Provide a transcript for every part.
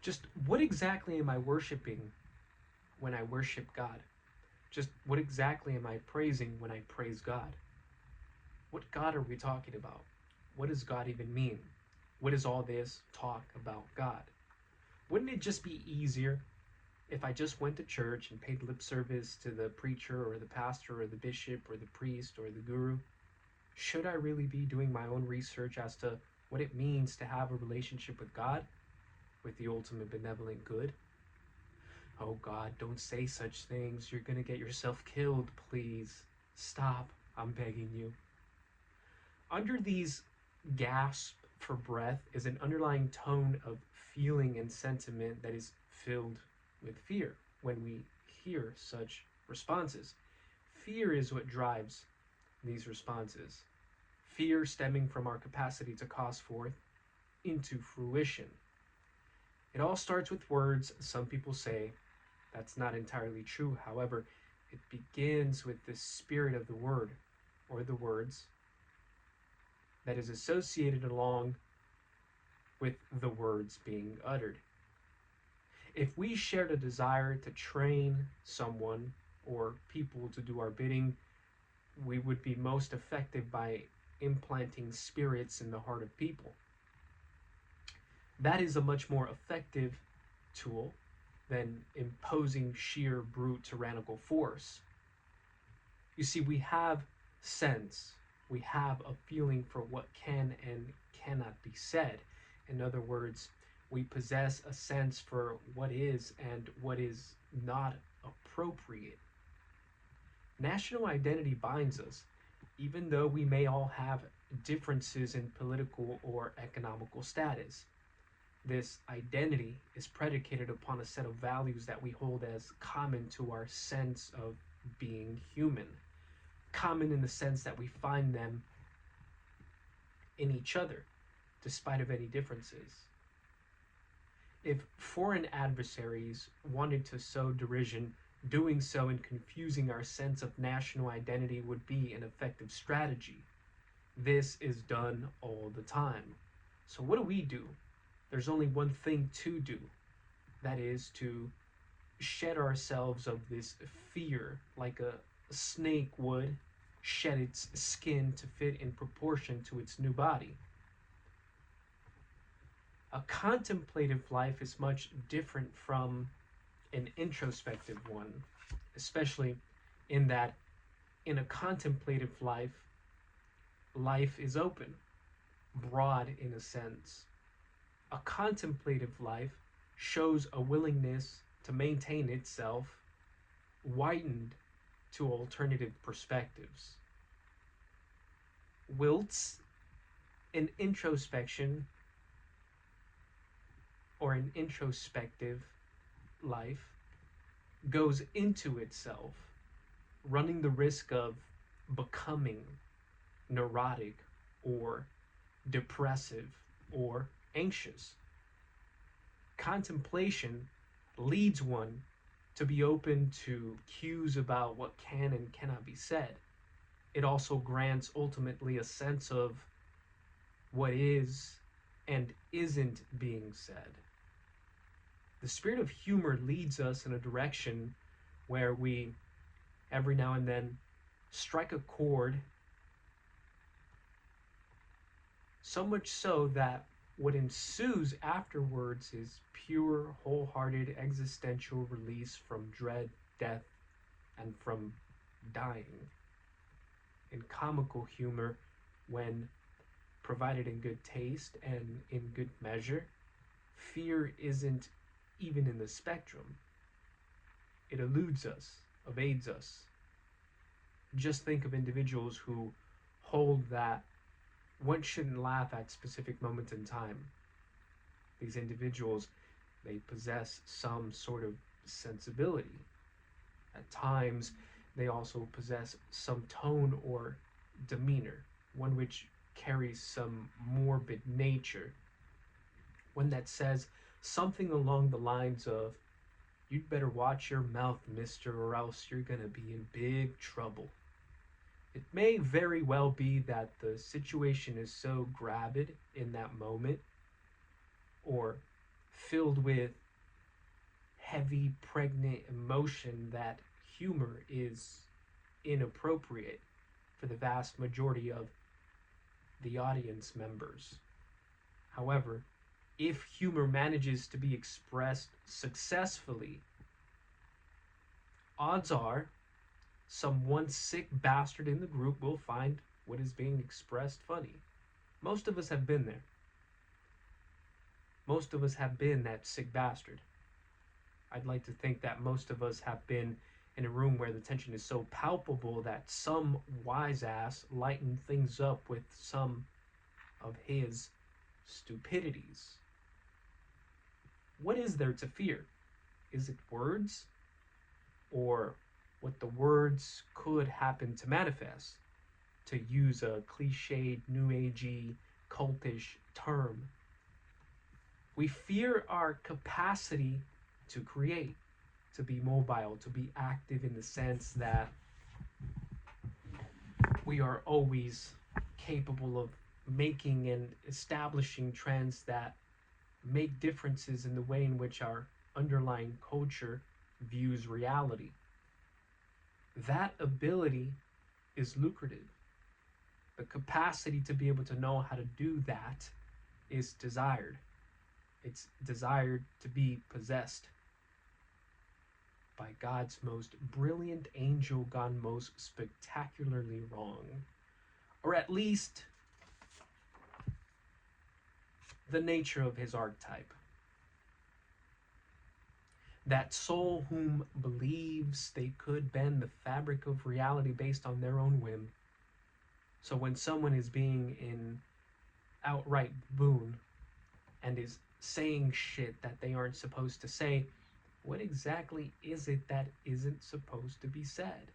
Just what exactly am I worshiping when I worship God? Just what exactly am I praising when I praise God? What God are we talking about? What does God even mean? What is all this talk about God? Wouldn't it just be easier if I just went to church and paid lip service to the preacher or the pastor or the bishop or the priest or the guru? Should I really be doing my own research as to what it means to have a relationship with God, with the ultimate benevolent good? Oh God, don't say such things. You're gonna get yourself killed, please. Stop, I'm begging you. Under these gasps for breath is an underlying tone of feeling and sentiment that is filled with fear when we hear such responses. Fear is what drives these responses. Fear stemming from our capacity to cause forth into fruition. It all starts with words. Some people say that's not entirely true. However, it begins with the spirit of the word or the words that is associated along with the words being uttered. If we shared a desire to train someone or people to do our bidding, we would be most effective by implanting spirits in the heart of people. That is a much more effective tool than imposing sheer brute tyrannical force. You see, we have sense, we have a feeling for what can and cannot be said. In other words, we possess a sense for what is and what is not appropriate. National identity binds us, even though we may all have differences in political or economical status. This identity is predicated upon a set of values that we hold as common to our sense of being human. Common in the sense that we find them in each other, despite of any differences. If foreign adversaries wanted to sow derision, doing so and confusing our sense of national identity would be an effective strategy. This is done all the time. So what do? There's only one thing to do. That is to shed ourselves of this fear like a snake would shed its skin to fit in proportion to its new body. A contemplative life is much different from an introspective one, especially in that in a contemplative life, life is open, broad in a sense. A contemplative life shows a willingness to maintain itself, widened to alternative perspectives. Whilst an introspection or an introspective life goes into itself, running the risk of becoming neurotic or depressive or anxious. Contemplation leads one to be open to cues about what can and cannot be said. It also grants ultimately a sense of what is and isn't being said. The spirit of humor leads us in a direction where we, every now and then, strike a chord, so much so that what ensues afterwards is pure, wholehearted, existential release from dread, death, and from dying. In comical humor, when provided in good taste and in good measure, fear isn't even in the spectrum. It eludes us, evades us. Just think of individuals who hold that one shouldn't laugh at specific moments in time. These individuals, they possess some sort of sensibility. At times, they also possess some tone or demeanor, one which carries some morbid nature, one that says something along the lines of, "You'd better watch your mouth, mister, or else you're gonna be in big trouble." It may very well be that the situation is so gravid in that moment, or filled with heavy, pregnant emotion that humor is inappropriate for the vast majority of the audience members. However, if humor manages to be expressed successfully, odds are some one sick bastard in the group will find what is being expressed funny. Most of us have been there. Most of us have been that sick bastard. I'd like to think that most of us have been in a room where the tension is so palpable that some wise ass lightened things up with some of his stupidities. What is there to fear? Is it words? Or what the words could happen to manifest? To use a cliched, new agey, cultish term. We fear our capacity to create, to be mobile, to be active in the sense that we are always capable of making and establishing trends that make differences in the way in which our underlying culture views reality. That ability is lucrative. The capacity to be able to know how to do that is desired. It's desired to be possessed by God's most brilliant angel gone most spectacularly wrong. Or at least the nature of his archetype. That soul whom believes they could bend the fabric of reality based on their own whim. So when someone is being in outright boon and is saying shit that they aren't supposed to say, what exactly is it that isn't supposed to be said?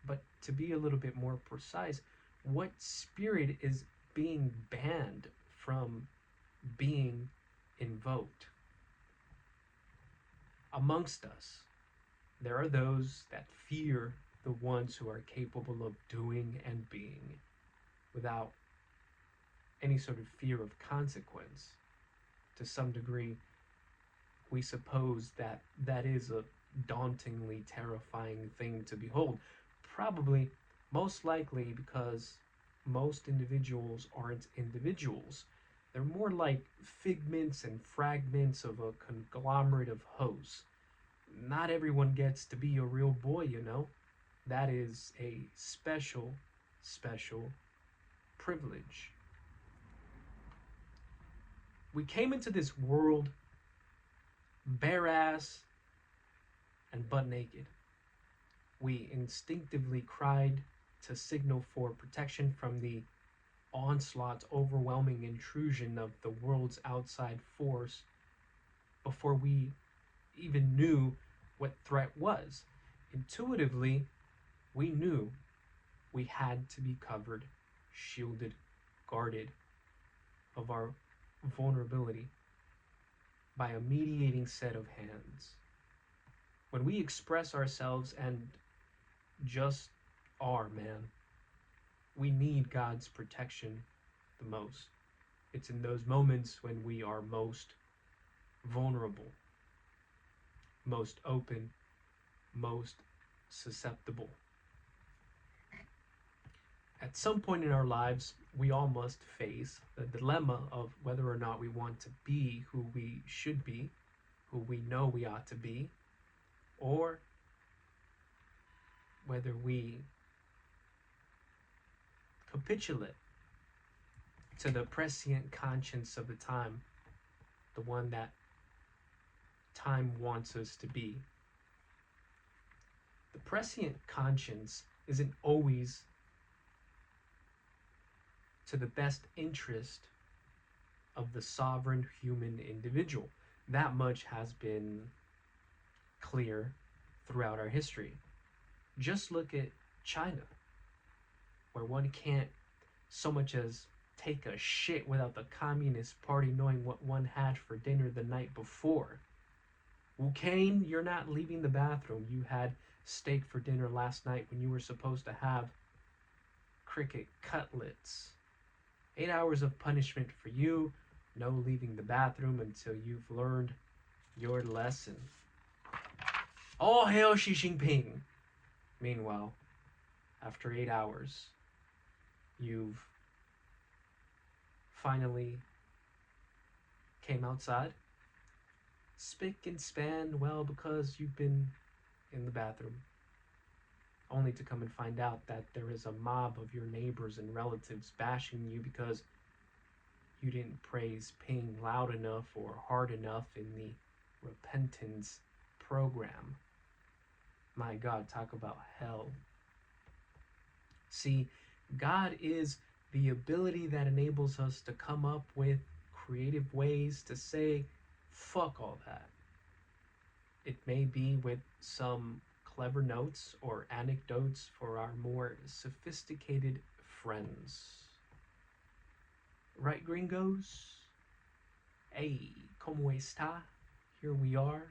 But to be a little bit more precise, what spirit is being banned from being invoked? Amongst us, there are those that fear the ones who are capable of doing and being without any sort of fear of consequence. To some degree, we suppose that that is a dauntingly terrifying thing to behold. Probably, most likely because most individuals aren't individuals. They're more like figments and fragments of a conglomerate of hosts. Not everyone gets to be a real boy, you know. That is a special, special privilege. We came into this world bare ass and butt naked. We instinctively cried to signal for protection from the onslaught's overwhelming intrusion of the world's outside force before we even knew what threat was. Intuitively, we knew we had to be covered, shielded, guarded of our vulnerability by a mediating set of hands. When we express ourselves and just are, man, we need God's protection the most. It's in those moments when we are most vulnerable, most open, most susceptible. At some point in our lives, we all must face the dilemma of whether or not we want to be who we should be, who we know we ought to be, or whether we capitulate to the prescient conscience of the time, the one that time wants us to be. The prescient conscience isn't always to the best interest of the sovereign human individual. That much has been clear throughout our history. Just look at China, where one can't so much as take a shit without the Communist Party knowing what one had for dinner the night before. Wuhan, you're not leaving the bathroom. You had steak for dinner last night when you were supposed to have cricket cutlets. 8 hours of punishment for you, No leaving the bathroom until you've learned your lesson. All hail Xi Jinping! Meanwhile, after 8 hours, you've finally came outside, spick and span, well, because you've been in the bathroom, only to come and find out that there is a mob of your neighbors and relatives bashing you because you didn't praise Ping loud enough or hard enough in the repentance program. My God, talk about hell. See, God is the ability that enables us to come up with creative ways to say, fuck all that. It may be with some clever notes or anecdotes for our more sophisticated friends. Right, gringos? Hey, ¿cómo está? Here we are.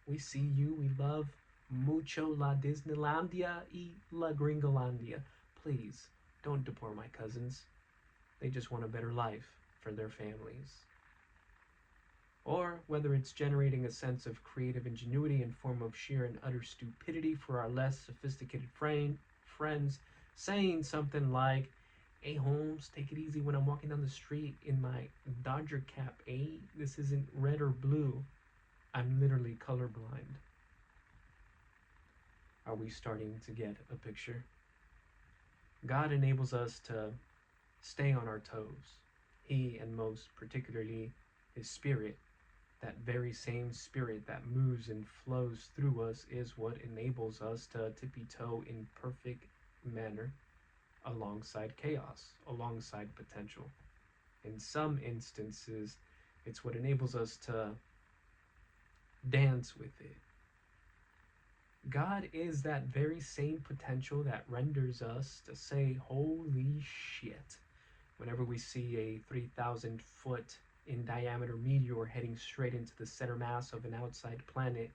We see you. We love mucho la Disneylandia y la Gringolandia. Please, don't deport my cousins. They just want a better life for their families. Or whether it's generating a sense of creative ingenuity in form of sheer and utter stupidity for our less sophisticated friends, saying something like, "Hey Holmes, take it easy when I'm walking down the street in my Dodger cap, eh? This isn't red or blue. I'm literally colorblind." Are we starting to get a picture? God enables us to stay on our toes. He, and most particularly His Spirit, that very same Spirit that moves and flows through us, is what enables us to tippy-toe in perfect manner alongside chaos, alongside potential. In some instances, it's what enables us to dance with it. God is that very same potential that renders us to say, holy shit, whenever we see a 3,000 foot in diameter meteor heading straight into the center mass of an outside planet.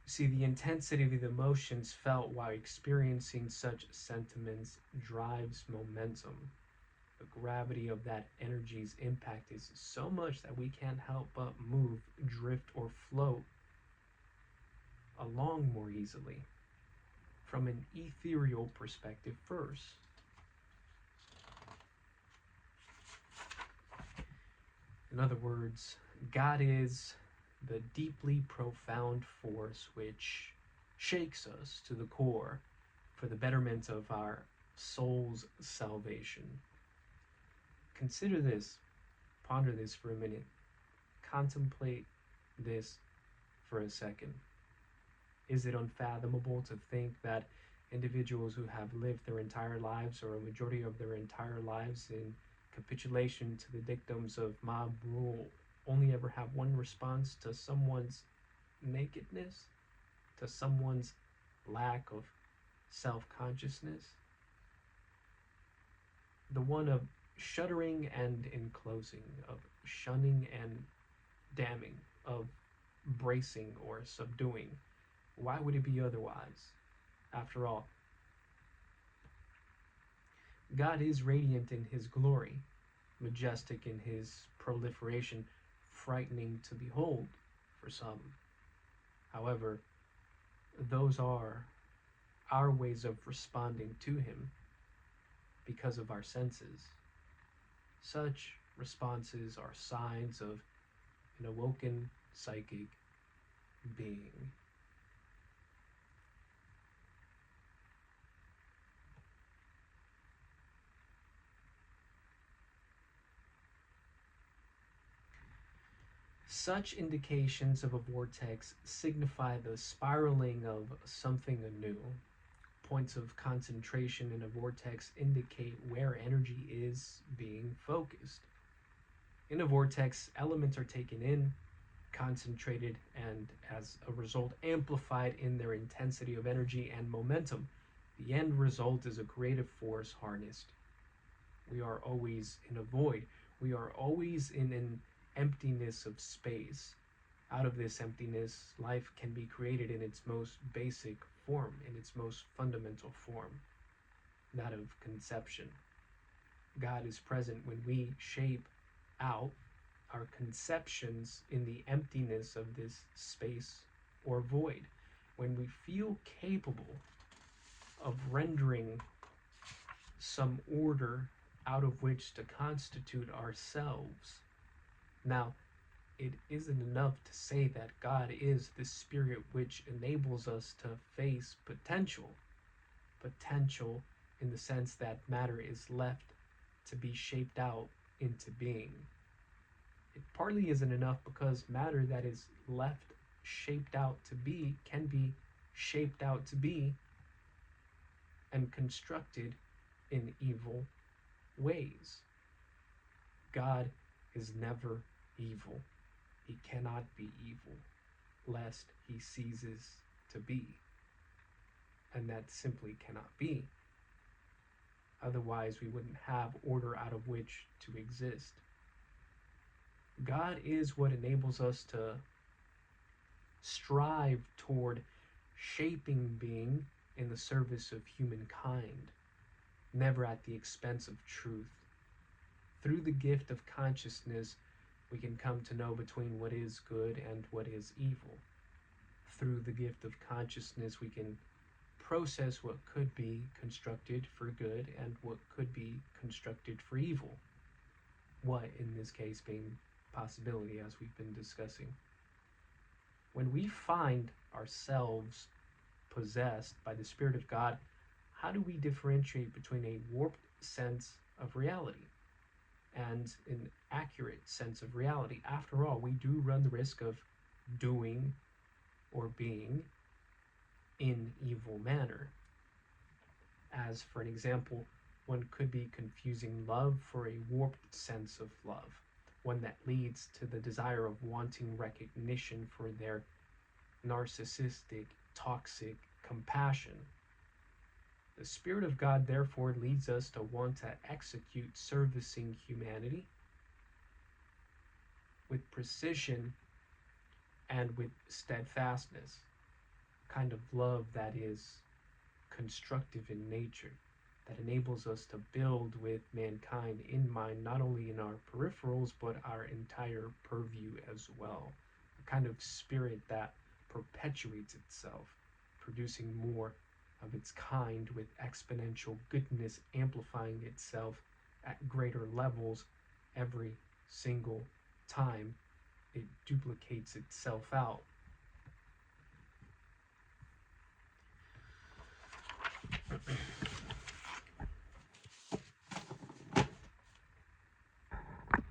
See, the intensity of the emotions felt while experiencing such sentiments drives momentum. The gravity of that energy's impact is so much that we can't help but move, drift, or float along more easily from an ethereal perspective first. In other words, God is the deeply profound force which shakes us to the core for the betterment of our soul's salvation. Consider this, ponder this for a minute, contemplate this for a second. Is it unfathomable to think that individuals who have lived their entire lives, or a majority of their entire lives, in capitulation to the dictums of mob rule, only ever have one response to someone's nakedness, to someone's lack of self-consciousness? The one of shuddering and enclosing, of shunning and damning, of bracing or subduing. Why would it be otherwise? After all, God is radiant in His glory, majestic in His proliferation, frightening to behold for some. However, those are our ways of responding to Him because of our senses. Such responses are signs of an awoken psychic being. Such indications of a vortex signify the spiraling of something anew. Points of concentration in a vortex indicate where energy is being focused. In a vortex, elements are taken in, concentrated, and as a result amplified in their intensity of energy and momentum. The end result is a creative force harnessed. We are always in a void. We are always in an emptiness of space. Out of this emptiness, life can be created in its most basic form, in its most fundamental form, that of conception. God is present when we shape out our conceptions in the emptiness of this space or void. When we feel capable of rendering some order out of which to constitute ourselves. Now, it isn't enough to say that God is the spirit which enables us to face potential. Potential in the sense that matter is left to be shaped out into being. It partly isn't enough because matter that is left shaped out to be can be shaped out to be and constructed in evil ways. God is never evil. He cannot be evil, lest he ceases to be. And that simply cannot be. Otherwise, we wouldn't have order out of which to exist. God is what enables us to strive toward shaping being in the service of humankind, never at the expense of truth. Through the gift of consciousness, we can come to know between what is good and what is evil. Through the gift of consciousness, we can process what could be constructed for good and what could be constructed for evil. What, in this case, being possibility, as we've been discussing. When we find ourselves possessed by the Spirit of God, how do we differentiate between a warped sense of reality and an accurate sense of reality? After all, we do run the risk of doing or being in evil manner. As for an example, one could be confusing love for a warped sense of love, one that leads to the desire of wanting recognition for their narcissistic, toxic compassion. The Spirit of God therefore leads us to want to execute servicing humanity with precision and with steadfastness, a kind of love that is constructive in nature, that enables us to build with mankind in mind, not only in our peripherals, but our entire purview as well. A kind of spirit that perpetuates itself, producing more of its kind with exponential goodness, amplifying itself at greater levels every single time it duplicates itself out.